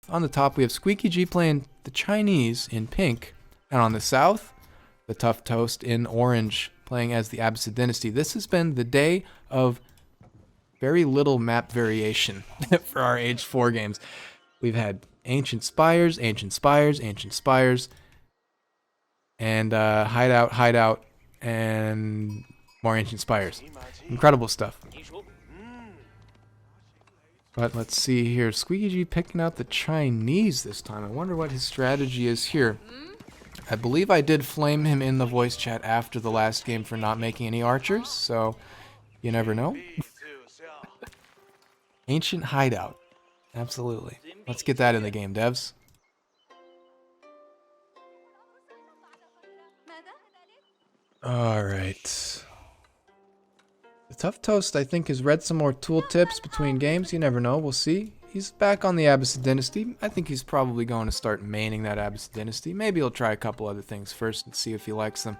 On the top, we have squeekyg playing the Chinese in pink. And on the south, the Tuff Toast in orange, playing as the Abbasid Dynasty. This has been the day of very little map variation for our Age 4 games. We've had Ancient Spires, Ancient Spires, Ancient Spires, and Hideout, and more Ancient Spires. Incredible stuff. But let's see here. squeekyg picking out the Chinese this time. I wonder what his strategy is here. I believe I did flame him in the voice chat after the last game for not making any archers, so you never know. Ancient Hideout. Absolutely. Let's get that in the game, devs. Alright. The Tuff Toast, I think, has read some more tooltips between games. You never know. We'll see. He's back on the Abbasid Dynasty. I think he's probably going to start maining that Abbasid Dynasty. Maybe he'll try a couple other things first and see if he likes them.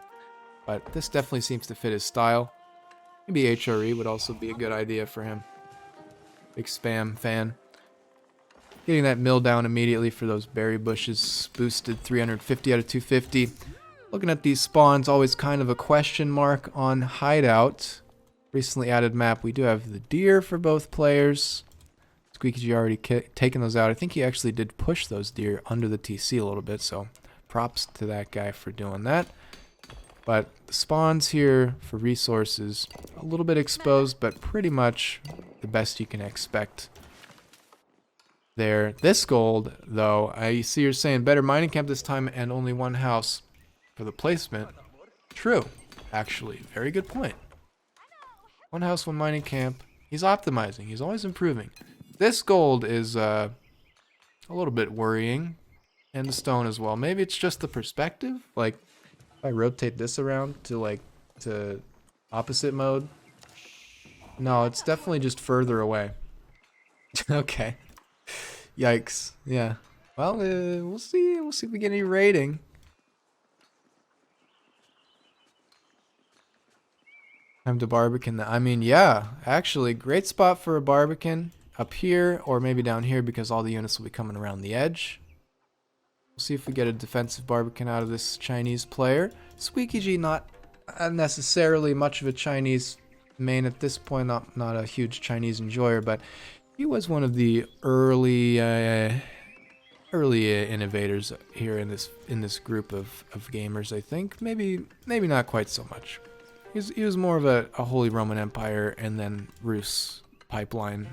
But this definitely seems to fit his style. Maybe HRE would also be a good idea for him. Big spam fan. Getting that mill down immediately for those berry bushes. Boosted 350 out of 250. Looking at these spawns, always kind of a question mark on Hideout. Recently added map, we do have the deer for both players. squeekyg already taken those out. I think he actually did push those deer under the TC a little bit, so props to that guy for doing that. But the spawns here for resources, a little bit exposed, but pretty much the best you can expect there. This gold, though, I see you're saying better mining camp this time and only one house for the placement. True, actually. Very good point. One house, one mining camp. He's optimizing. He's always improving. This gold is a little bit worrying. And the stone as well. Maybe it's just the perspective. Like, if I rotate this around to opposite mode. No, it's definitely just further away. Okay. Yikes. Yeah. Well, we'll see. We'll see if we get any rating. Time to barbican. I mean, yeah. Actually, great spot for a barbican. Up here, or maybe down here, because all the units will be coming around the edge. We'll see if we get a defensive barbican out of this Chinese player. squeekyg not necessarily much of a Chinese main at this point, not a huge Chinese enjoyer, but he was one of the early innovators here in this group of gamers. I think maybe not quite so much. He was more of a Holy Roman Empire and then Rus pipeline.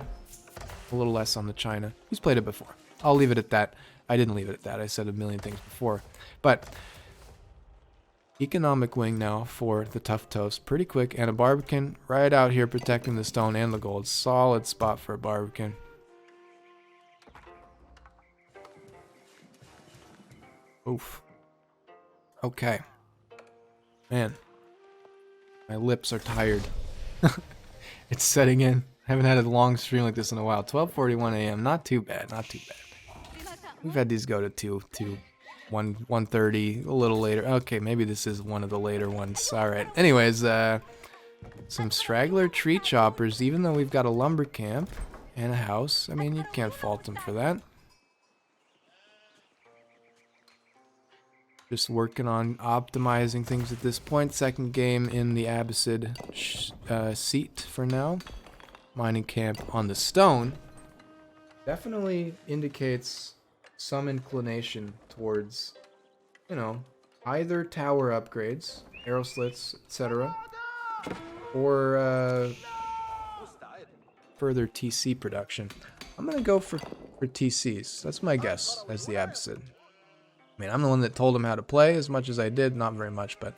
A little less on the China. He's played it before. I'll leave it at that. I didn't leave it at that. I said a million things before. But economic wing now for the Tuff Toast. Pretty quick. And a barbican right out here protecting the stone and the gold. Solid spot for a barbican. Oof. Okay. Man. My lips are tired. It's setting in. Haven't had a long stream like this in a while. 12:41 a.m. Not too bad. Not too bad. We've had these go to 1:30, a little later. Okay, maybe this is one of the later ones. All right. Anyways, some straggler tree choppers. Even though we've got a lumber camp and a house, I mean, you can't fault them for that. Just working on optimizing things at this point. Second game in the Abbasid seat for now. Mining camp on the stone definitely indicates some inclination towards, you know, either tower upgrades, arrow slits, etc., or further TC production. I'm gonna go for TCs. That's my guess as the Abbasid. I mean, I'm the one that told him how to play as much as I did. Not very much, but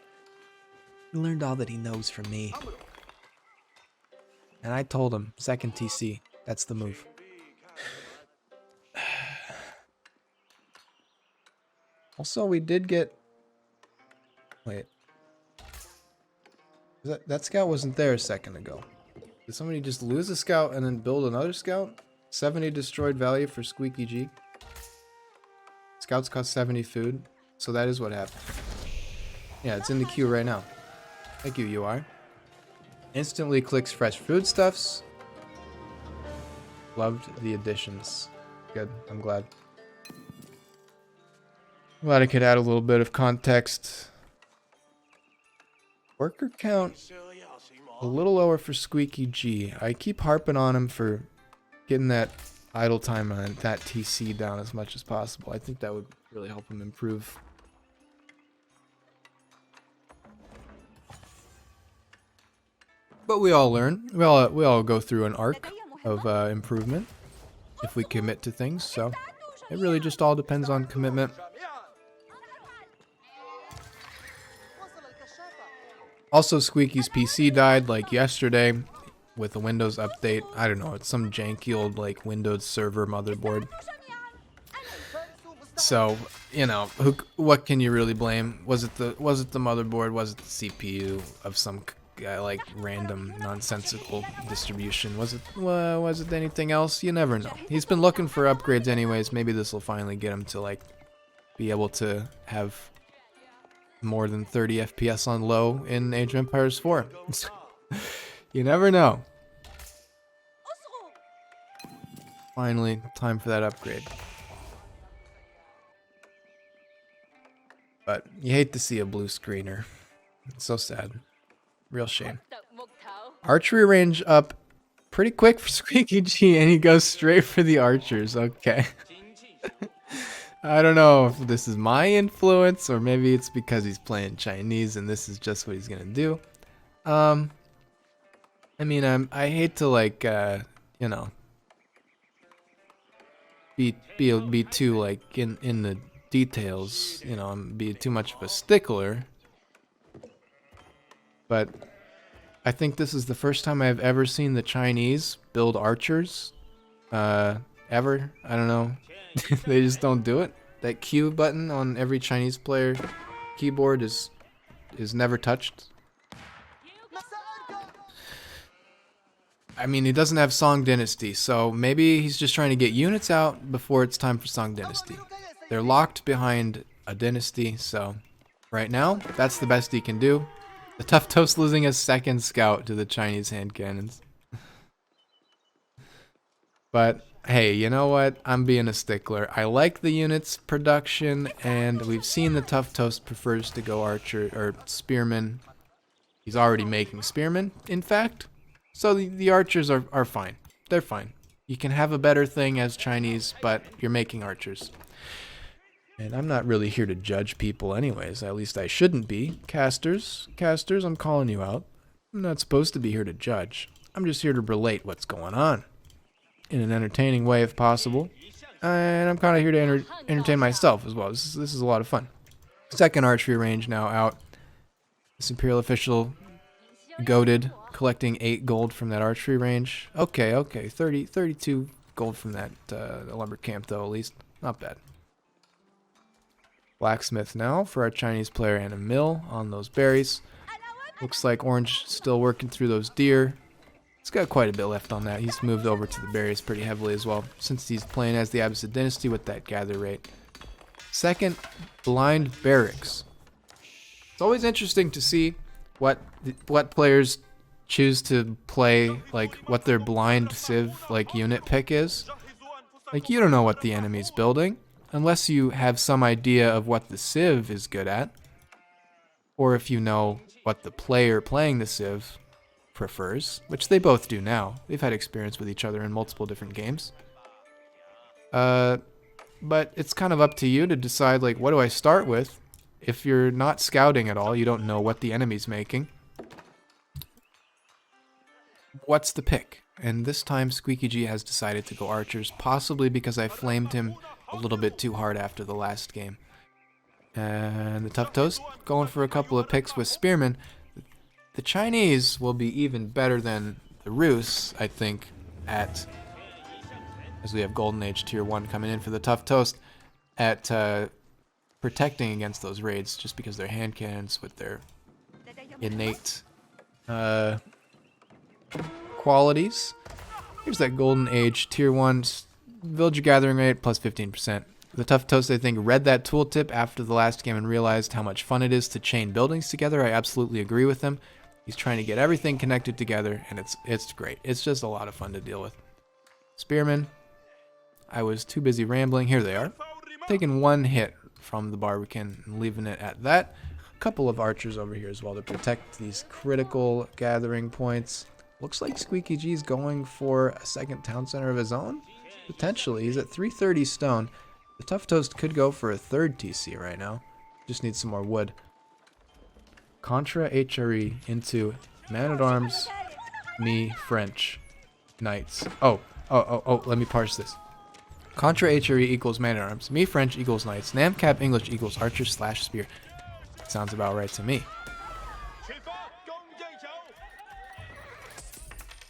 he learned all that he knows from me. And I told him, second TC. That's the move. Also, we did get... Wait. That scout wasn't there a second ago. Did somebody just lose a scout and then build another scout? 70 destroyed value for squeekyg. Scouts cost 70 food. So that is what happened. Yeah, it's in the queue right now. Thank you, UI. Instantly clicks fresh foodstuffs. Loved the additions. Good, I'm glad. Glad I could add a little bit of context. Worker count a little lower for squeekyg. I keep harping on him for getting that idle time on that TC down as much as possible. I think that would really help him improve. But we all learn. We all go through an arc of improvement if we commit to things. So it really just all depends on commitment. Also, Squeaky's PC died like yesterday with a Windows update. I don't know, it's some janky old like Windows server motherboard. So, you know, what can you really blame? Was it the motherboard? Was it the CPU of some like random nonsensical distribution? Was it anything else? You never know. He's been looking for upgrades anyways. Maybe this will finally get him to like be able to have more than 30 FPS on low in Age of Empires 4. You never know. Finally, time for that upgrade. But you hate to see a blue screener. It's so sad. Real shame. Archery range up pretty quick for squeekyg, and he goes straight for the archers. Okay. I don't know if this is my influence or maybe it's because he's playing Chinese and this is just what he's gonna do. I mean, I hate to like you know, be too like in the details, you know, and be too much of a stickler. But I think this is the first time I've ever seen the Chinese build archers. Ever. I don't know. They just don't do it. That Q button on every Chinese player keyboard is never touched. I mean, he doesn't have Song Dynasty, so maybe he's just trying to get units out before it's time for Song Dynasty. They're locked behind a dynasty, so right now, that's the best he can do. The Tuff Toast losing a second scout to the Chinese hand cannons. But hey, you know what? I'm being a stickler. I like the units production, and we've seen the Tuff Toast prefers to go archer or spearman. He's already making spearmen, in fact. So the archers are fine. They're fine. You can have a better thing as Chinese, but you're making archers. And I'm not really here to judge people anyways. At least I shouldn't be. Casters, I'm calling you out. I'm not supposed to be here to judge. I'm just here to relate what's going on in an entertaining way if possible. And I'm kind of here to entertain myself as well. This is a lot of fun. Second archery range now out. This Imperial official goated, collecting 8 gold from that archery range. Okay, 32 gold from that lumber camp though, at least. Not bad. Blacksmith now for our Chinese player and a mill on those berries. Looks like Orange still working through those deer. He's got quite a bit left on that. He's moved over to the berries pretty heavily as well, since he's playing as the Abbasid Dynasty with that gather rate. Second, blind barracks. It's always interesting to see what players choose to play, like what their blind civ like unit pick is. Like, you don't know what the enemy's building unless you have some idea of what the civ is good at, or if you know what the player playing the civ prefers, which they both do now. They've had experience with each other in multiple different games. But it's kind of up to you to decide, like, what do I start with? If you're not scouting at all, you don't know what the enemy's making. What's the pick? And this time squeekyg has decided to go archers, possibly because I flamed him a little bit too hard after the last game. And the Tuff Toast going for a couple of picks with spearmen. The Chinese will be even better than the Rus, I think, as we have Golden Age Tier 1 coming in for the Tuff Toast, at protecting against those raids, just because they're hand cannons with their innate qualities. Here's that Golden Age Tier 1 villager gathering rate plus 15%. The Tuff Toast, I think, read that tooltip after the last game and realized how much fun it is to chain buildings together. I absolutely agree with him. He's trying to get everything connected together, and it's great. It's just a lot of fun to deal with. Spearmen. I was too busy rambling. Here they are. Taking one hit from the Barbican and leaving it at that. A couple of archers over here as well to protect these critical gathering points. Looks like squeekyg is going for a second town center of his own. Potentially. He's at 330 stone. The Tuff Toast could go for a third TC right now. Just needs some more wood. Contra HRE into Man-at-Arms, me, French, Knights. Oh, let me parse this. Contra HRE equals Man-at-Arms, me, French equals Knights, NamCap English equals Archer / Spear. Sounds about right to me.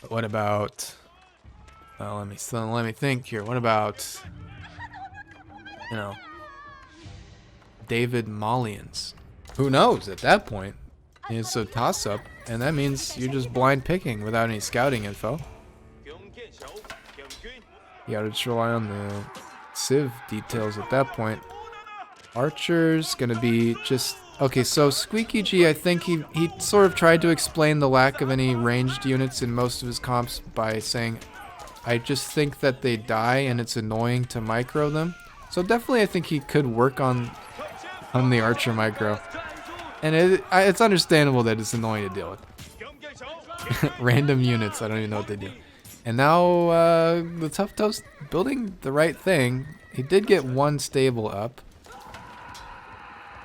But what about... Well, let me think here. What about... You know... David Mollians? Who knows at that point? It's a toss-up, and that means you're just blind picking without any scouting info. You gotta just rely on the Civ details at that point. Archer's gonna be just... Okay, so squeekyg, I think he sort of tried to explain the lack of any ranged units in most of his comps by saying, I just think that they die and it's annoying to micro them. So definitely I think he could work on the archer micro. And it's understandable that it's annoying to deal with. Random units, I don't even know what they do. And now the Tuff Toast building the right thing. He did get one stable up.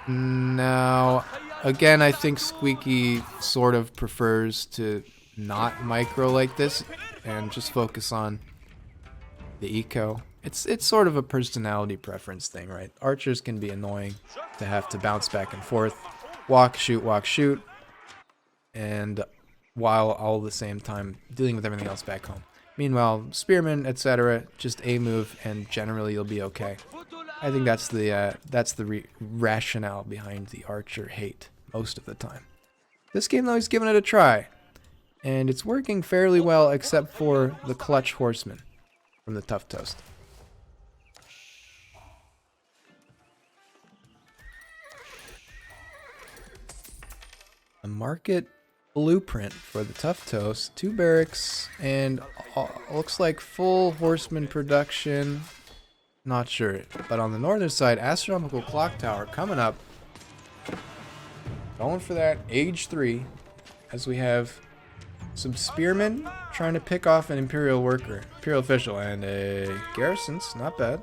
Now, again, I think Squeaky sort of prefers to not micro like this and just focus on the eco. It's sort of a personality preference thing, right? Archers can be annoying to have to bounce back and forth, walk, shoot, and while all at the same time dealing with everything else back home. Meanwhile, spearmen, etc., just a move, and generally you'll be okay. I think that's the rationale behind the archer hate most of the time. This game, though, he's giving it a try, and it's working fairly well, except for the clutch horseman from the Tuff Toast. A market blueprint for the Tuff Toast, 2 barracks, and looks like full horseman production. Not sure, but on the northern side, astronomical clock tower coming up. Going for that age 3, as we have some spearmen trying to pick off an imperial worker, imperial official, and a garrisons. Not bad.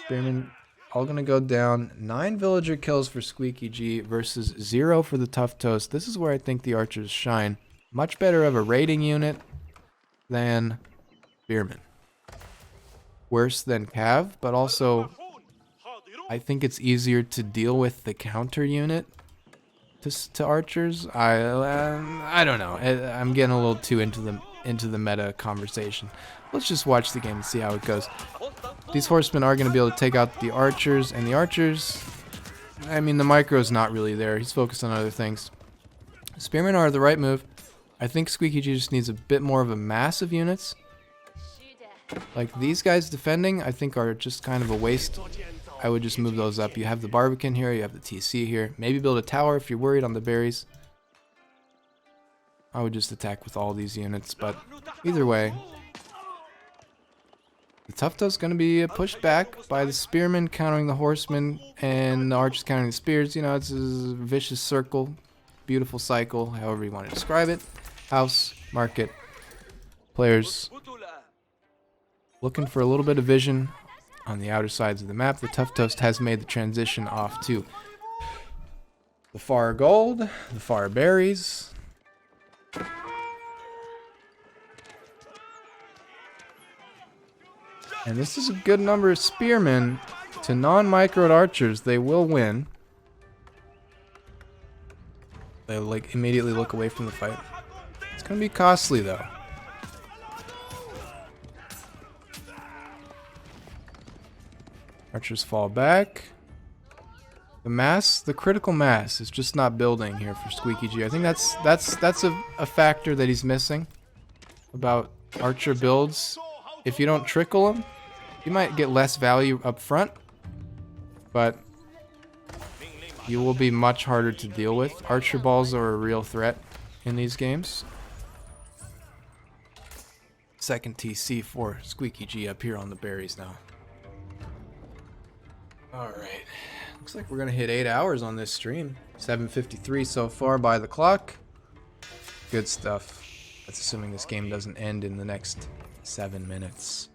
Spearmen all gonna go down. 9 villager kills for squeakyg versus 0 for the Tuff Toast. This is where I think the archers shine. Much better of a raiding unit than spearmen. Worse than cav, but also I think it's easier to deal with the counter unit to archers. I don't know. I'm getting a little too into the meta conversation. Let's just watch the game and see how it goes. These horsemen are going to be able to take out the archers, and the archers, I mean, the micro's not really there. He's focused on other things. Spearmen are the right move. I think squeakyg just needs a bit more of a mass of units. Like these guys defending, I think are just kind of a waste. I would just move those up. You have the Barbican here, you have the TC here. Maybe build a tower if you're worried on the berries. I would just attack with all these units, but either way. The Tuff Toast is going to be pushed back by the spearmen countering the horsemen and the archers countering the spears. You know, it's a vicious circle, beautiful cycle, however you want to describe it. House, market, players looking for a little bit of vision on the outer sides of the map. The Tuff Toast has made the transition off to the far gold, the far berries. And this is a good number of spearmen to non-microed archers. They will win. They like immediately look away from the fight. It's gonna be costly though. Archers fall back. The mass, the critical mass, is just not building here for squeakyg. I think that's a factor that he's missing about archer builds. If you don't trickle them, you might get less value up front, but you will be much harder to deal with. Archer balls are a real threat in these games. Second TC for squeakyg up here on the berries now. Alright. Looks like we're gonna hit 8 hours on this stream. 7:53 so far by the clock. Good stuff. That's assuming this game doesn't end in the next 7 minutes.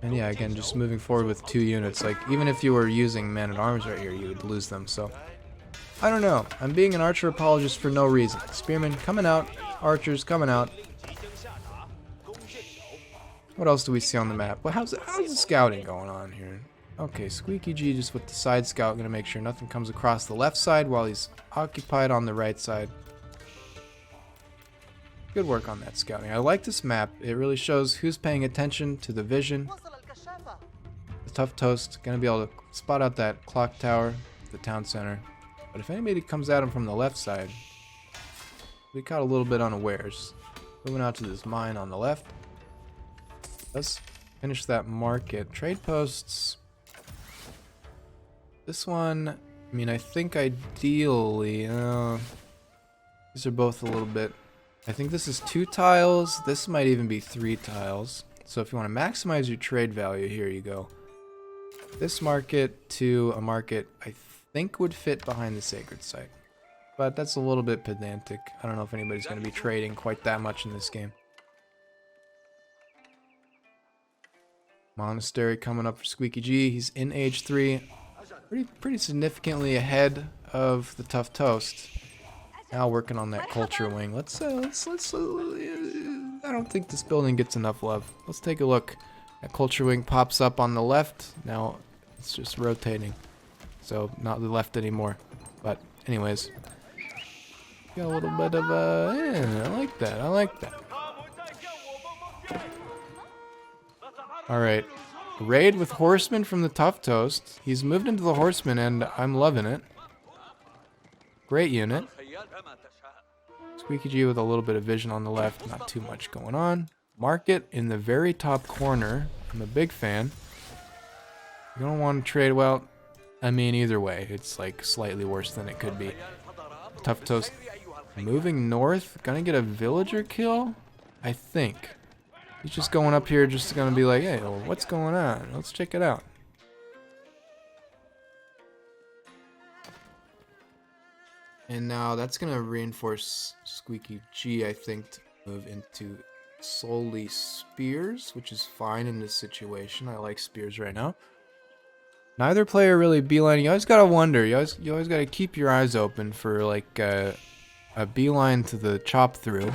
And yeah, again, just moving forward with 2 units. Like, even if you were using men-at-arms right here, you would lose them, so... I don't know. I'm being an archer apologist for no reason. Spearmen coming out. Archers coming out. What else do we see on the map? Well, how's the scouting going on here? Okay, squeekyg just with the side scout, gonna make sure nothing comes across the left side while he's occupied on the right side. Good work on that scouting. I like this map. It really shows who's paying attention to the vision. The Tuff Toast gonna be able to spot out that clock tower, the town center. But if anybody comes at him from the left side, we caught a little bit unawares. Moving out to this mine on the left. Let's finish that market. Trade posts. This one, I mean, I think ideally, these are both a little bit, I think this is 2 tiles. This might even be 3 tiles. So if you want to maximize your trade value, here you go. This market to a market I think would fit behind the sacred site. But that's a little bit pedantic. I don't know if anybody's going to be trading quite that much in this game. Monastery coming up for squeekyg. He's in age 3. Pretty significantly ahead of the Tuff Toast. Now working on that culture wing. Let's I don't think this building gets enough love. Let's take a look. That culture wing pops up on the left. Now it's just rotating. So not the left anymore. But anyways. Got a little bit of yeah, I like that. I like that. Alright. Raid with horsemen from the Tuff Toast. He's moved into the horseman and I'm loving it. Great unit. squeekyg with a little bit of vision on the left. Not too much going on. Market in the very top corner. I'm a big fan. You don't want to trade, well, I mean either way. It's like slightly worse than it could be. Tuff Toast moving north. Gonna get a villager kill? I think. He's just going up here just gonna be like, hey, well, what's going on? Let's check it out. And now that's gonna reinforce squeekyg, I think, to move into solely spears, which is fine in this situation. I like spears right now. Neither player really beelining. You always gotta wonder. You always gotta keep your eyes open for like a beeline to the chop through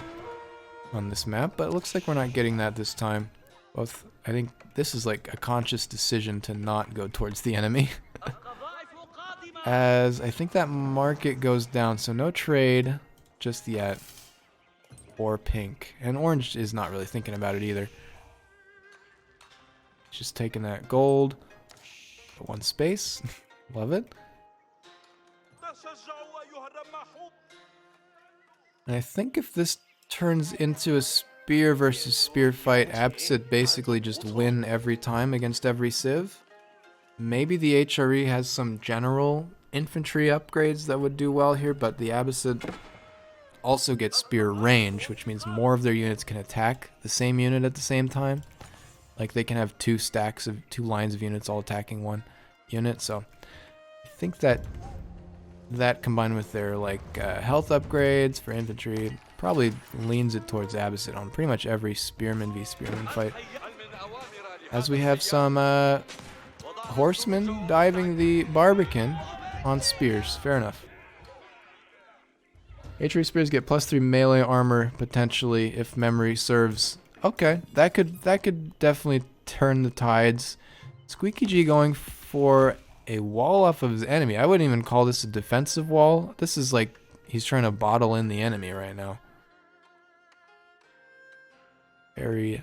on this map, but it looks like we're not getting that this time. Both, I think this is like a conscious decision to not go towards the enemy. As I think that market goes down, so no trade just yet. Or pink. And orange is not really thinking about it either. Just taking that gold. Put 1 space. Love it. And I think if this turns into a spear versus spear fight, Absit basically just win every time against every civ. Maybe the HRE has some general infantry upgrades that would do well here, but the Absit also gets spear range, which means more of their units can attack the same unit at the same time. Like they can have 2 stacks of 2 lines of units all attacking 1 unit. So I think that combined with their like health upgrades for infantry probably leans it towards Absit on pretty much every spearman v spearman fight. As we have some horsemen diving the Barbican on spears. Fair enough. HRE spears get +3 melee armor potentially if memory serves. Okay, that could definitely turn the tides. squeekyg going for a wall off of his enemy. I wouldn't even call this a defensive wall. This is like he's trying to bottle in the enemy right now. Very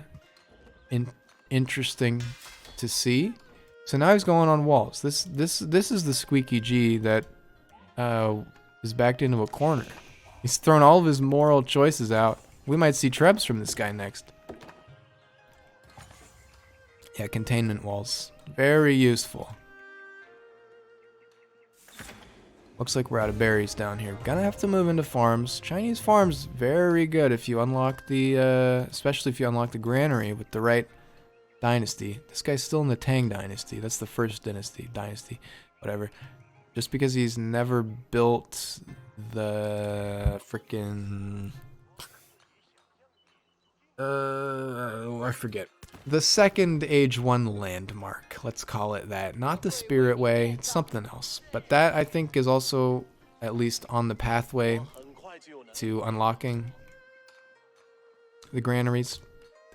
interesting to see. So now he's going on walls. This is the squeekyg that is backed into a corner. He's thrown all of his moral choices out. We might see trebs from this guy next. Yeah, containment walls. Very useful. Looks like we're out of berries down here. Gonna have to move into farms. Chinese farms, very good if you unlock the, especially if you unlock the granary with the right dynasty. This guy's still in the Tang dynasty. That's the first dynasty, whatever. Just because he's never built the frickin' I forget. The second Age 1 landmark, let's call it that. Not the Spirit Way, it's something else. But that, I think, is also at least on the pathway to unlocking the granaries.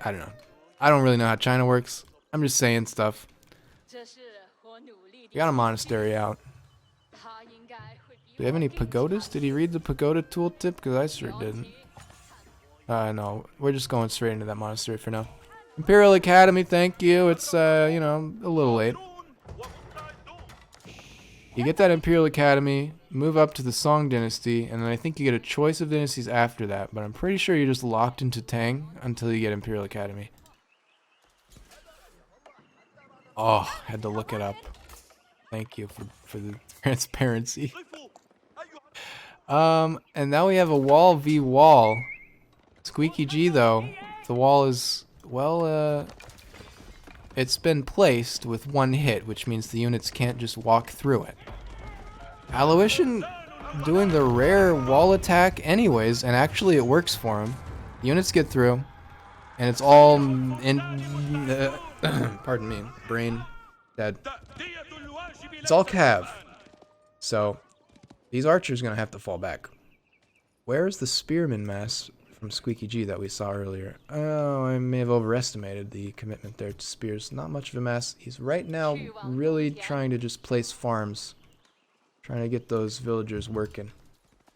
I don't know. I don't really know how China works. I'm just saying stuff. We got a monastery out. Do we have any pagodas? Did he read the pagoda tooltip? Because I sure didn't. No. We're just going straight into that monastery for now. Imperial Academy, thank you. It's, you know, a little late. You get that Imperial Academy, move up to the Song Dynasty, and then I think you get a choice of dynasties after that. But I'm pretty sure you're just locked into Tang until you get Imperial Academy. Oh, had to look it up. Thank you for the transparency. And now we have a wall v wall. squeekyg though, the wall is, well, it's been placed with one hit, which means the units can't just walk through it. Allouition doing the rare wall attack anyways, and actually it works for him. Units get through, and it's all in, pardon me, brain dead. It's all cav. So, these archers are going to have to fall back. Where's the spearman mass from squeekyg that we saw earlier? Oh, I may have overestimated the commitment there to spears. Not much of a mass. He's right now really trying to just place farms. Trying to get those villagers working.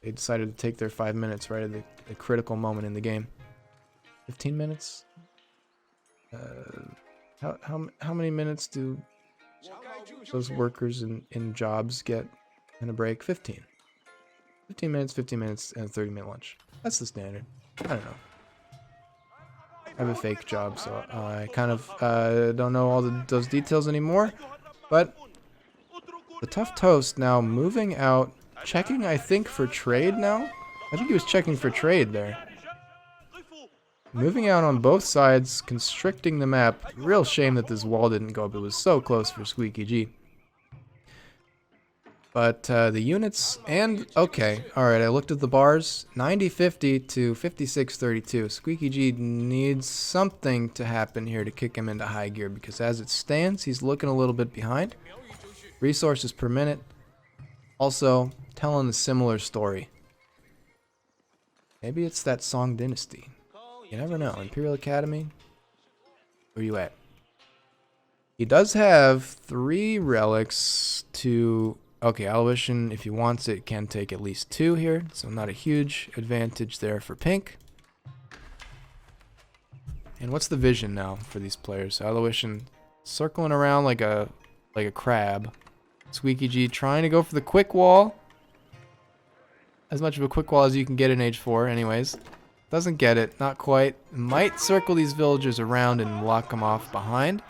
They decided to take their 5 minutes right at the critical moment in the game. 15 minutes? How many minutes do those workers in jobs get in a break? 15. 15 minutes, 15 minutes, and a 30-minute lunch. That's the standard. I don't know. I have a fake job, so I kind of don't know all those details anymore. But the Tuff Toast now moving out, checking, I think, for trade now. I think he was checking for trade there. Moving out on both sides, constricting the map. Real shame that this wall didn't go up. It was so close for squeekyg. But the units, and okay, alright, I looked at the bars. 90-50 to 56-32. squeekyg needs something to happen here to kick him into high gear, because as it stands, he's looking a little bit behind. Resources per minute. Also, telling a similar story. Maybe it's that Song Dynasty. You never know. Imperial Academy? Where you at? He does have 3 relics to... Okay, Allouition, if he wants it, can take at least 2 here. So not a huge advantage there for pink. And what's the vision now for these players? Allouition circling around like a crab. squeekyg trying to go for the quick wall. As much of a quick wall as you can get in Age 4 anyways. Doesn't get it, not quite. Might circle these villagers around and lock them off behind.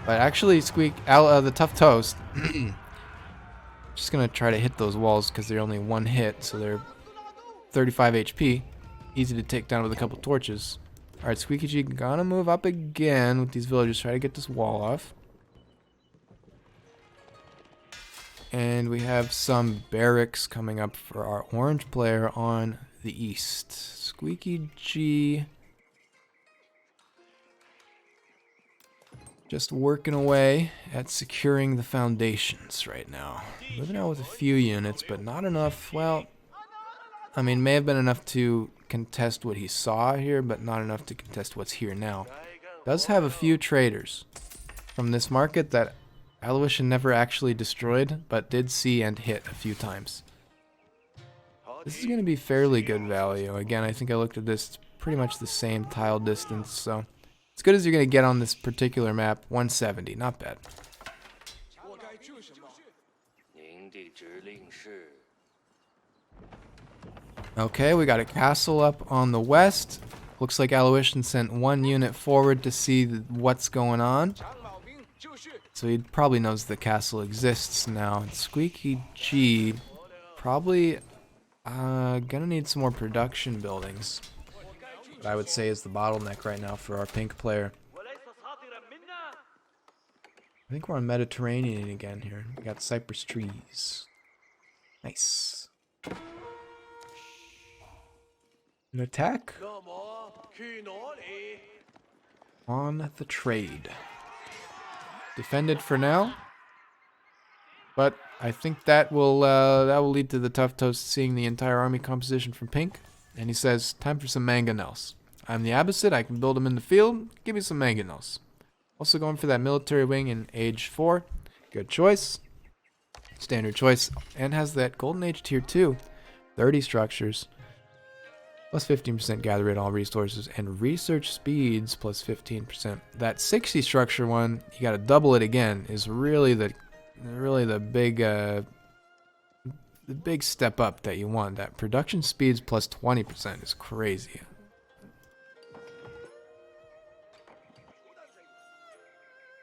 But actually, the Tuff Toast, just gonna try to hit those walls because they're only 1 hit, so they're 35 HP. Easy to take down with a couple torches. Alright, squeekyg gonna move up again with these villagers, try to get this wall off. And we have some barracks coming up for our orange player on the east. squeekyg just working away at securing the foundations right now. Moving out with a few units, but not enough. Well, I mean, may have been enough to contest what he saw here, but not enough to contest what's here now. Does have a few traders from this market that Allouition never actually destroyed, but did see and hit a few times. This is going to be fairly good value. Again, I think I looked at this, it's pretty much the same tile distance, so as good as you're going to get on this particular map. 170, not bad. Okay, we got a castle up on the west. Looks like Allouition sent 1 unit forward to see what's going on. So he probably knows the castle exists now. squeekyg probably gonna need some more production buildings. What I would say is the bottleneck right now for our pink player. I think we're on Mediterranean again here. We got cypress trees. Nice. An attack on the trade. Defended for now, but I think that will lead to the Tuff Toast seeing the entire army composition from pink, and he says, "Time for some mangonels. I'm the Abbasid. I can build them in the field. Give me some mangonels." Also going for that military wing in age 4. Good choice. Standard choice, and has that golden age tier 2. 30 structures. Plus 15% gather rate all resources, and research speeds plus 15%. That 60 structure one, you gotta double it again, is really the big step up that you want. That production speeds plus 20% is crazy.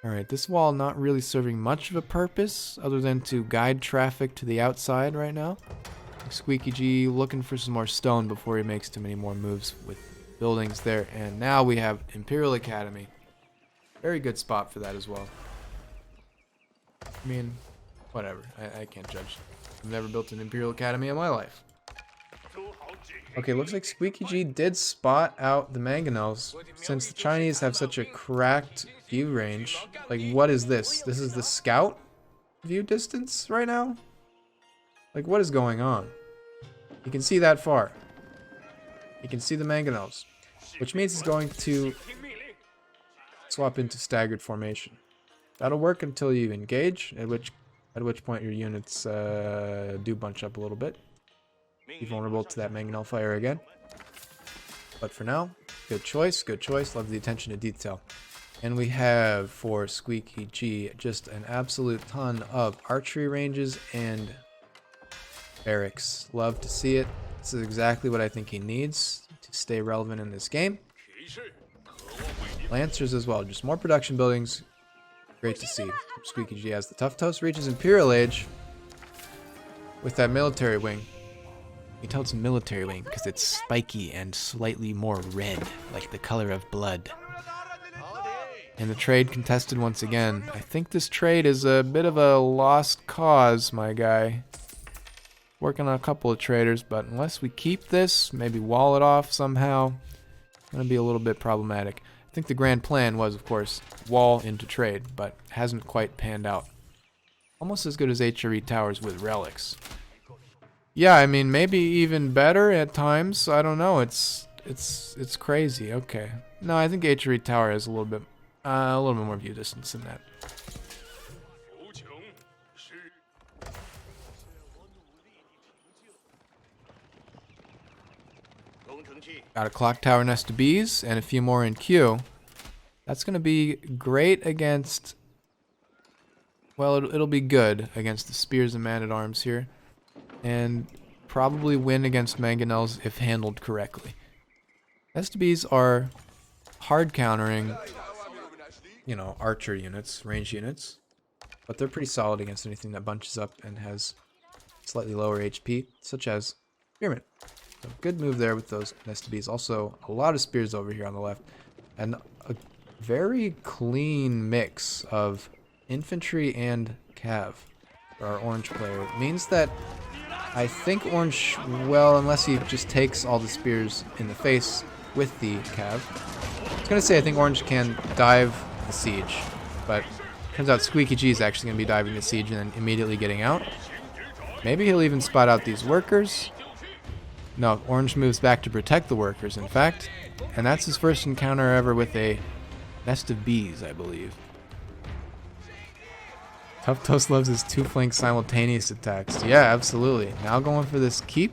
Alright, this wall not really serving much of a purpose other than to guide traffic to the outside right now. squeekyg looking for some more stone before he makes too many more moves with buildings there. And now we have Imperial Academy. Very good spot for that as well. I mean, whatever. I can't judge. I've never built an Imperial Academy in my life. Okay, looks like squeekyg did spot out the mangonels. Since the Chinese have such a cracked view range. Like, what is this? This is the scout view distance right now? Like, what is going on? You can see that far. You can see the mangonels, which means it's going to swap into staggered formation. That'll work until you engage, at which point your units do bunch up a little bit. Be vulnerable to that mangonel fire again. But for now, good choice, good choice. Love the attention to detail. And we have for squeekyg just an absolute ton of archery ranges and barracks. Love to see it. This is exactly what I think he needs to stay relevant in this game. Lancers as well, just more production buildings. Great to see. squeekyg has the Tuff Toast, reaches Imperial Age with that military wing. You tell it's a military wing because it's spiky and slightly more red, like the color of blood. And the trade contested once again. I think this trade is a bit of a lost cause, my guy. Working on a couple of traders, but unless we keep this, maybe wall it off somehow, it's going to be a little bit problematic. I think the grand plan was, of course, wall into trade, but hasn't quite panned out. Almost as good as HRE towers with relics. Yeah, I mean, maybe even better at times. I don't know. It's crazy. Okay. No, I think HRE tower has a little bit more view distance than that. Got a clock tower nest of bees and a few more in queue. That's going to be great against... Well, it'll be good against the spears and man-at-arms here. And probably win against mangonels if handled correctly. Nest of bees are hard countering, you know, archer units, range units. But they're pretty solid against anything that bunches up and has slightly lower HP, such as spearmen. So good move there with those nest of bees. Also, a lot of spears over here on the left. And a very clean mix of infantry and cav for our orange player. It means that I think orange, well, unless he just takes all the spears in the face with the cav. I was going to say I think orange can dive the siege, but turns out squeekyg is actually going to be diving the siege and then immediately getting out. Maybe he'll even spot out these workers. No, orange moves back to protect the workers, in fact. And that's his first encounter ever with a nest of bees, I believe. Tuff Toast loves his two flank simultaneous attacks. Yeah, absolutely. Now going for this keep.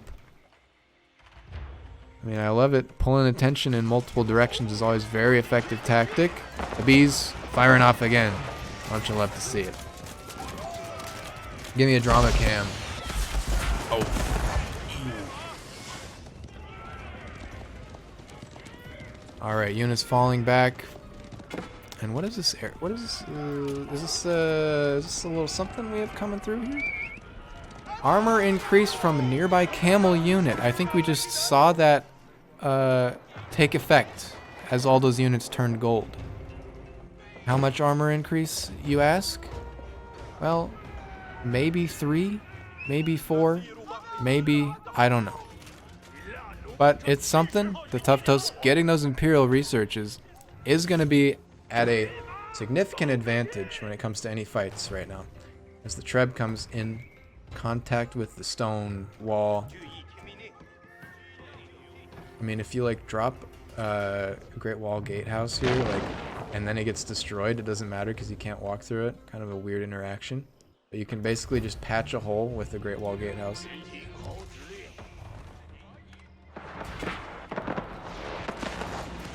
I mean, I love it. Pulling attention in multiple directions is always a very effective tactic. The bees firing off again. Why don't you love to see it? Give me a drama cam. Oh. Alright, units falling back. And what is this? What is this? Is this a little something we have coming through here? Armor increased from a nearby camel unit. I think we just saw that take effect as all those units turned gold. How much armor increase, you ask? Well, maybe 3, maybe 4, maybe, I don't know. But it's something. The Tuff Toast getting those Imperial researches is going to be at a significant advantage when it comes to any fights right now. As the Treb comes in contact with the stone wall. I mean, if you like drop a Great Wall Gatehouse here, like, and then it gets destroyed, it doesn't matter because you can't walk through it. Kind of a weird interaction. But you can basically just patch a hole with the Great Wall Gatehouse.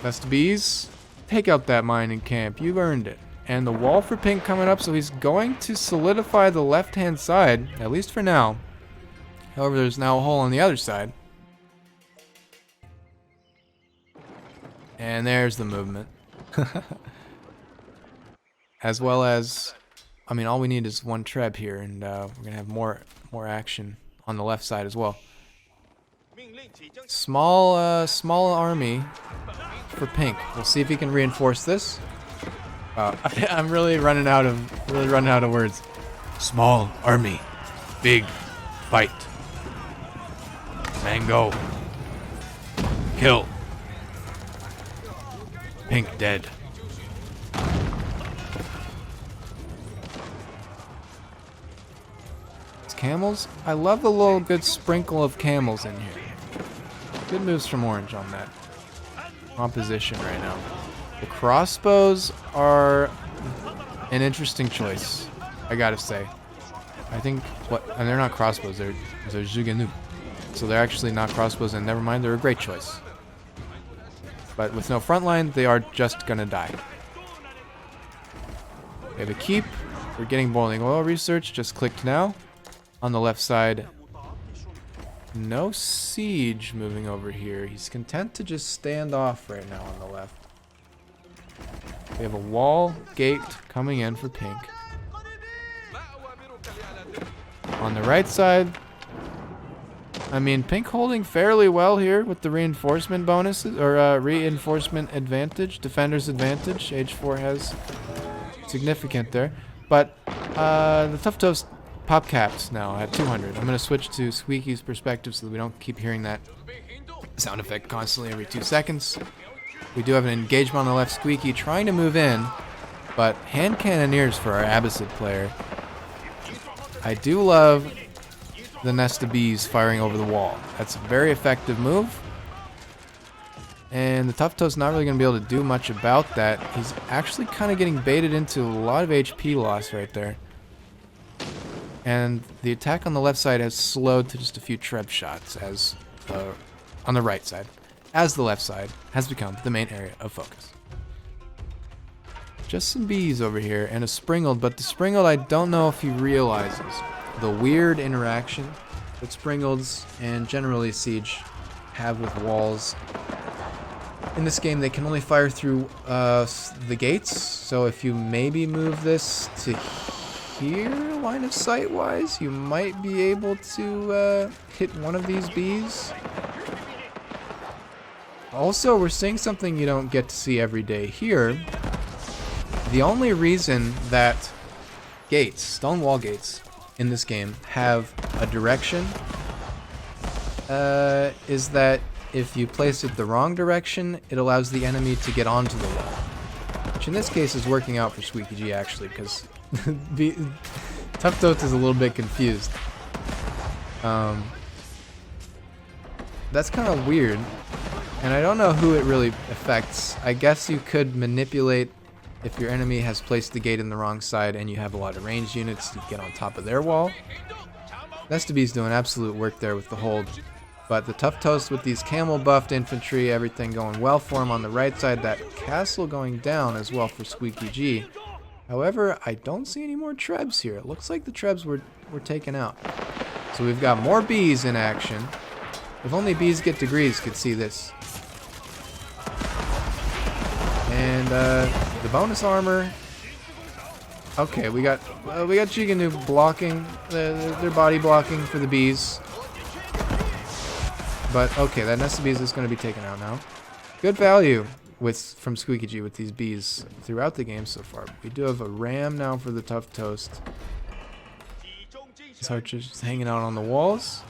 Best bees, take out that mining camp. You've earned it. And the wall for pink coming up, so he's going to solidify the left-hand side, at least for now. However, there's now a hole on the other side. And there's the movement. As well as, I mean, all we need is one Treb here, and we're going to have more action on the left side as well. Small army for pink. We'll see if he can reinforce this. I'm really running out of words. Small army, big fight. Mango, kill. Pink dead. It's camels. I love the little good sprinkle of camels in here. Good moves from Orange on that composition right now. The crossbows are an interesting choice, I gotta say. I think and they're not crossbows, they're Jugenu. So they're actually not crossbows, and never mind, they're a great choice. But with no front line, they are just gonna die. We have a keep. We're getting boiling oil research, just clicked now. On the left side, no siege moving over here. He's content to just stand off right now on the left. We have a wall gate coming in for pink. On the right side, I mean, pink holding fairly well here with the reinforcement bonuses, or reinforcement advantage, defender's advantage. Age 4 has significant there. But the Tuff Toast pop caps now at 200. I'm going to switch to Squeaky's perspective so that we don't keep hearing that sound effect constantly every 2 seconds. We do have an engagement on the left, Squeaky trying to move in, but hand cannoneers for our Abbasid player. I do love the nest of bees firing over the wall. That's a very effective move. And the Tuff Toast not really going to be able to do much about that. He's actually kind of getting baited into a lot of HP loss right there. And the attack on the left side has slowed to just a few Treb shots as on the right side, as the left side has become the main area of focus. Just some bees over here and a Springled, but the Springled, I don't know if he realizes the weird interaction that Springleds and generally Siege have with walls. In this game, they can only fire through the gates, so if you maybe move this to here, line of sight wise, you might be able to hit one of these bees. Also, we're seeing something you don't get to see every day here. The only reason that gates, stone wall gates, in this game have a direction is that if you place it the wrong direction, it allows the enemy to get onto the wall. Which in this case is working out for squeekyg actually, because Tuff Toast is a little bit confused. That's kind of weird, and I don't know who it really affects. I guess you could manipulate if your enemy has placed the gate in the wrong side and you have a lot of ranged units to get on top of their wall. Nestabee's doing absolute work there with the hold. But the Tuff Toast with these camel buffed infantry, everything going well for him on the right side. That castle going down as well for squeekyg. However, I don't see any more Trebs here. It looks like the Trebs were taken out. So we've got more bees in action. If only bees get degrees could see this. And the bonus armor. Okay, we got Jiganu blocking, their body blocking for the bees. But okay, that nest of bees is going to be taken out now. Good value. from squeekyg with these bees throughout the game so far. We do have a ram now for the Tuff Toast. These archers just hanging out on the walls.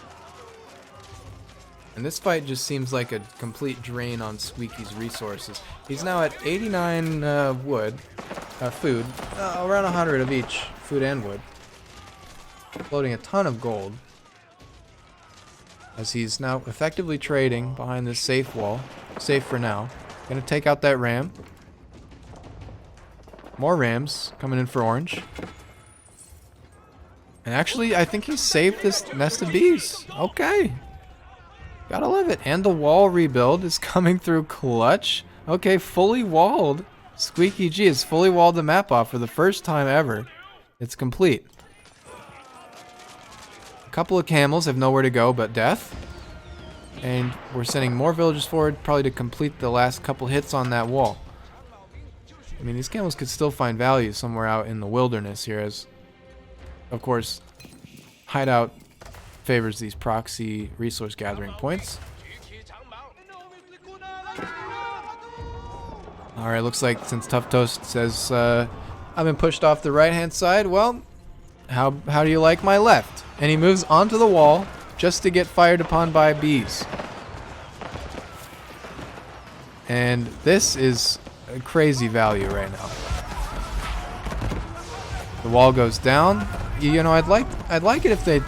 And this fight just seems like a complete drain on Squeaky's resources. He's now at 89 food, around 100 of each, food and wood. Floating a ton of gold. As he's now effectively trading behind this safe wall. Safe for now. Gonna take out that ram. More rams coming in for orange. And actually, I think he saved this nest of bees. Okay. Gotta love it. And the wall rebuild is coming through clutch. Okay, fully walled. squeekyg has fully walled the map off for the first time ever. It's complete. A couple of camels have nowhere to go but death. And we're sending more villagers forward, probably to complete the last couple hits on that wall. I mean, these camels could still find value somewhere out in the wilderness here, as, of course, hideout favors these proxy resource gathering points. Alright, looks like since Tuff Toast says I've been pushed off the right hand side, well, how do you like my left? And he moves onto the wall just to get fired upon by bees. And this is a crazy value right now. The wall goes down. You know, I'd like it if they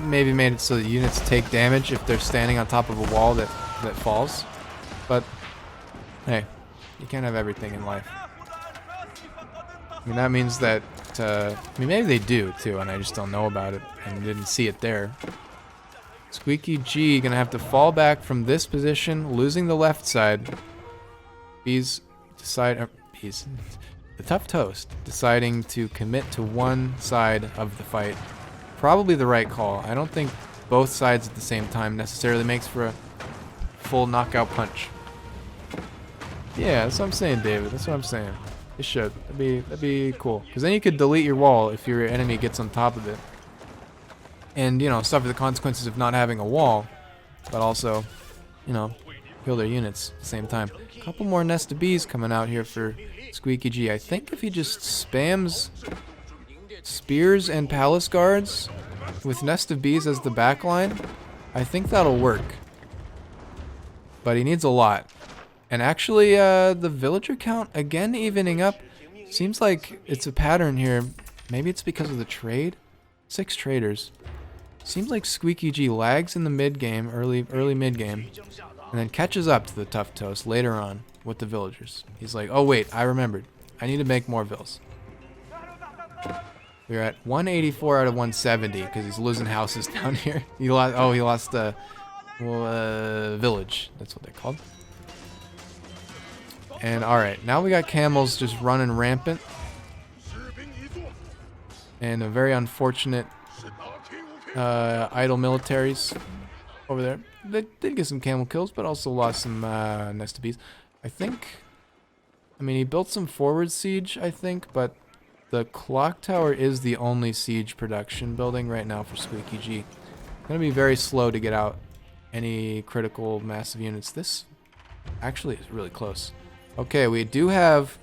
maybe made it so that units take damage if they're standing on top of a wall that falls. But hey, you can't have everything in life. I mean, that means that I mean, maybe they do too, and I just don't know about it and didn't see it there. squeekyg gonna have to fall back from this position, losing the left side. The Tuff Toast deciding to commit to one side of the fight. Probably the right call. I don't think both sides at the same time necessarily makes for a full knockout punch. Yeah, that's what I'm saying, David. That's what I'm saying. It should. That'd be cool. Because then you could delete your wall if your enemy gets on top of it. And, you know, suffer the consequences of not having a wall. But also, you know, kill their units at the same time. A couple more nest of bees coming out here for squeekyg. I think if he just spams spears and palace guards with nest of bees as the backline, I think that'll work. But he needs a lot. And actually, the villager count, again, evening up. Seems like it's a pattern here. Maybe it's because of the trade? 6 traders. Seems like squeekyg lags in the mid-game, early mid-game, and then catches up to the Tuff Toast later on with the villagers. He's like, oh wait, I remembered. I need to make more vills. We're at 184 out of 170 because he's losing houses down here. He lost the village. That's what they're called. And alright, now we got camels just running rampant. And a very unfortunate idle militaries over there. They did get some camel kills, but also lost some nest of bees. I mean, he built some forward siege, I think, but the clock tower is the only siege production building right now for squeekyg. Gonna be very slow to get out any critical massive units. This actually is really close. Okay, we do have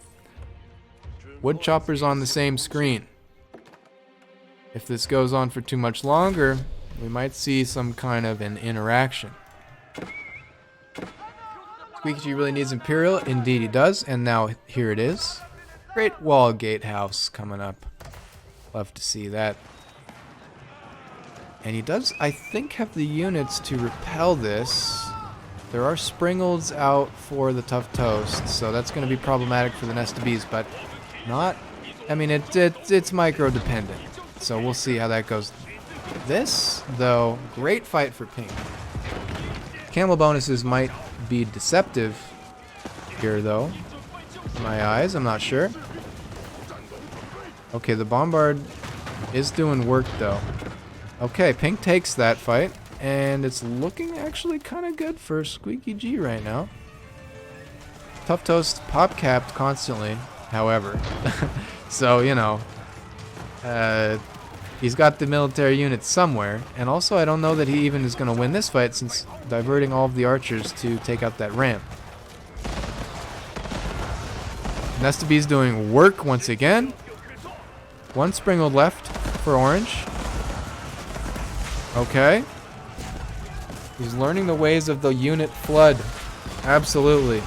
wood choppers on the same screen. If this goes on for too much longer, we might see some kind of an interaction. squeekyg really needs Imperial. Indeed he does, and now here it is. Great Wall Gatehouse coming up. Love to see that. And he does, I think, have the units to repel this. There are Springolds out for the Tuff Toast, so that's going to be problematic for the nest of bees, but not... I mean, it's micro-dependent, so we'll see how that goes. This, though, great fight for pink. Camel bonuses might be deceptive here, though. In my eyes, I'm not sure. Okay, the Bombard is doing work, though. Okay, pink takes that fight. And it's looking actually kind of good for squeekyg right now. Tuff Toast pop capped constantly, however. So, you know, he's got the military units somewhere. And also, I don't know that he even is going to win this fight since diverting all of the archers to take out that ramp. Nest of Bees doing work once again. One Springald left for orange. Okay. He's learning the ways of the unit flood. Absolutely.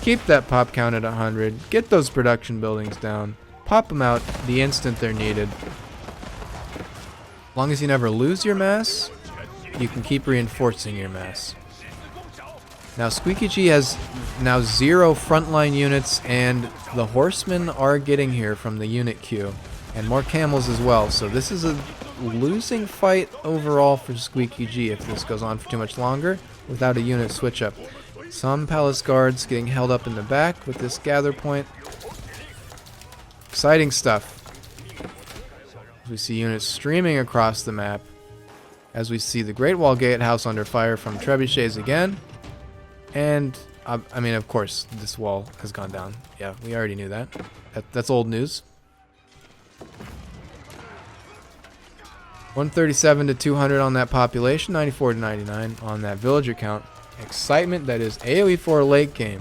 Keep that pop count at 100. Get those production buildings down. Pop them out the instant they're needed. As long as you never lose your mass, you can keep reinforcing your mass. Now squeekyg has now 0 frontline units, and the horsemen are getting here from the unit queue. And more camels as well, so this is a losing fight overall for squeekyg if this goes on for too much longer without a unit switch up. Some palace guards getting held up in the back with this gather point. Exciting stuff. We see units streaming across the map as we see the Great Wall Gatehouse under fire from trebuchets again. And, I mean, of course, this wall has gone down. Yeah, we already knew that. That's old news. 137 to 200 on that population, 94 to 99 on that villager count. Excitement that is AOE4 late game.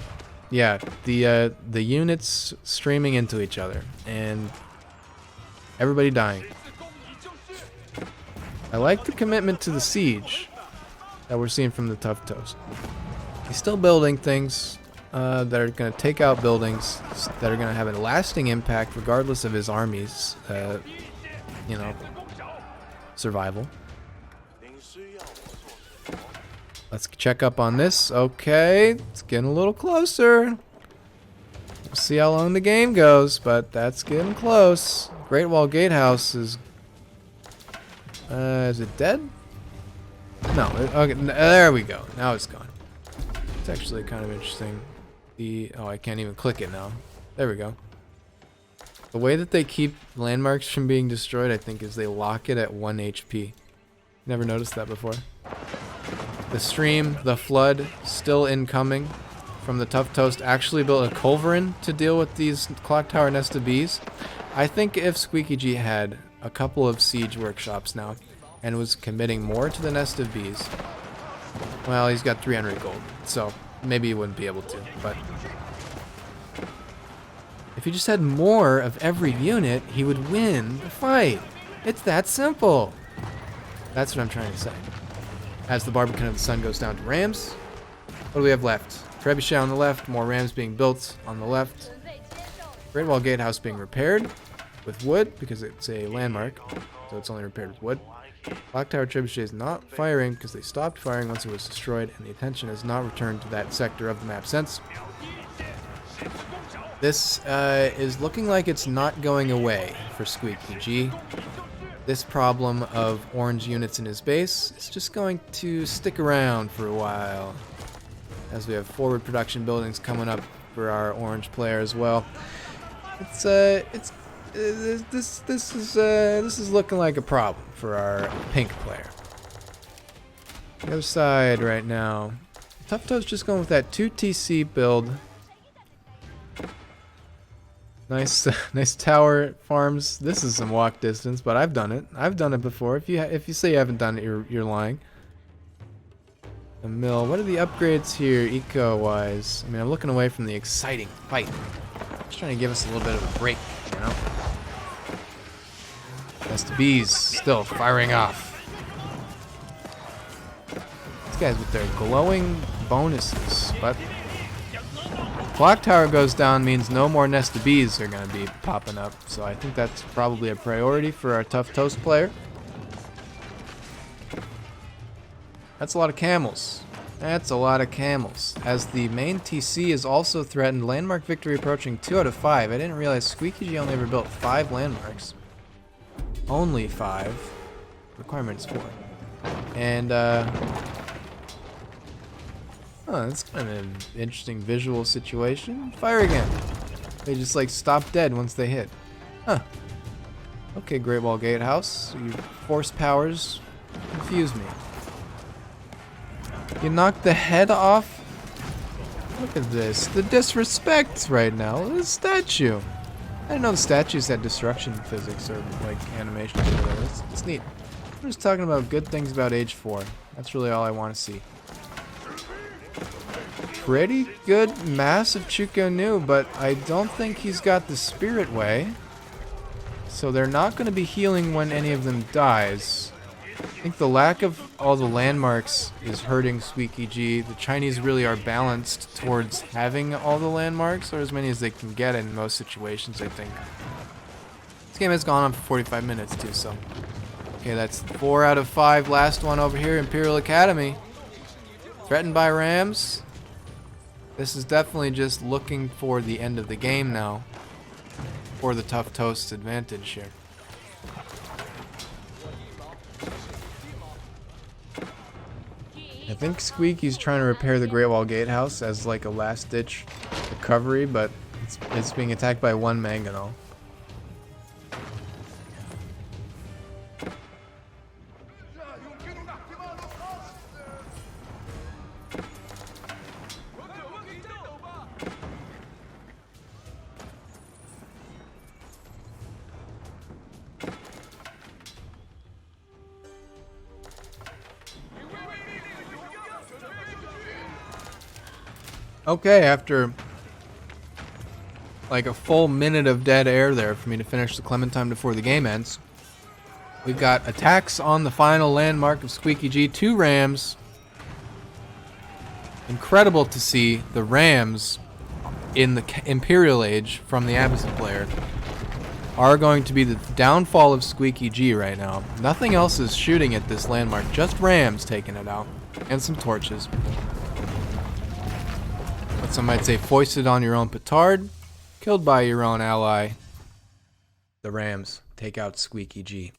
Yeah, the units streaming into each other and everybody dying. I like the commitment to the siege that we're seeing from the Tuff Toast. He's still building things that are going to take out buildings that are going to have a lasting impact regardless of his army's, you know, survival. Let's check up on this. Okay, it's getting a little closer. We'll see how long the game goes, but that's getting close. Great Wall Gatehouse is it dead? No. Okay, there we go. Now it's gone. It's actually kind of interesting. Oh, I can't even click it now. There we go. The way that they keep landmarks from being destroyed, I think, is they lock it at 1 HP. Never noticed that before. The stream, the flood, still incoming from the Tuff Toast. Actually built a culverin to deal with these clock tower nest of bees. I think if squeekyg had a couple of siege workshops now and was committing more to the nest of bees, well, he's got 300 gold, so maybe he wouldn't be able to, but if he just had more of every unit, he would win the fight. It's that simple. That's what I'm trying to say. As the Barbican of the Sun goes down to Rams, what do we have left? Trebuchet on the left, more Rams being built on the left. Great Wall Gatehouse being repaired with wood because it's a landmark, so it's only repaired with wood. Clock Tower Trebuchet is not firing because they stopped firing once it was destroyed, and the attention has not returned to that sector of the map since. This is looking like it's not going away for squeekyg. This problem of orange units in his base is just going to stick around for a while, as we have forward production buildings coming up for our orange player as well. This is looking like a problem for our pink player. The other side right now, Tuff Toast just going with that 2 TC build. Nice, nice tower farms. This is some walk distance, but I've done it. I've done it before. If you say you haven't done it, you're lying. The mill. What are the upgrades here, eco-wise? I mean, I'm looking away from the exciting fight. Just trying to give us a little bit of a break, you know. Nest of bees still firing off. These guys with their glowing bonuses, but clock tower goes down means no more nest of bees are going to be popping up, so I think that's probably a priority for our Tuff Toast player. That's a lot of camels. That's a lot of camels. As the main TC is also threatened, landmark victory approaching 2 out of 5. I didn't realize squeekyg only ever built 5 landmarks. Only 5. Requirement is 4. And that's kind of an interesting visual situation. Fire again. They just like stop dead once they hit. Huh. Okay, Great Wall Gatehouse. Your force powers confuse me. You knocked the head off? Look at this. The disrespect right now. Look at the statue. I didn't know the statues had destruction physics or like animations or whatever. It's neat. I'm just talking about good things about Age 4. That's really all I want to see. pretty good massive Chuko Nu, but I don't think he's got the Spirit Way. So they're not going to be healing when any of them dies. I think the lack of all the landmarks is hurting squeekyg. The Chinese really are balanced towards having all the landmarks, or as many as they can get in most situations, I think. This game has gone on for 45 minutes too, so. Okay, that's 4 out of 5. Last one over here, Imperial Academy. Threatened by Rams. This is definitely just looking for the end of the game now. For the Tuff Toast's advantage here. I think Squeaky's trying to repair the Great Wall Gatehouse as like a last-ditch recovery, but it's being attacked by one mangonel. Okay, after like a full minute of dead air there for me to finish the Clementine before the game ends, we've got attacks on the final landmark of squeekyg. 2 Rams. Incredible to see the Rams in the Imperial Age from the Abyssal player are going to be the downfall of squeekyg right now. Nothing else is shooting at this landmark, just Rams taking it out. And some torches. What some might say, foisted on your own petard, killed by your own ally. The Rams take out squeekyg.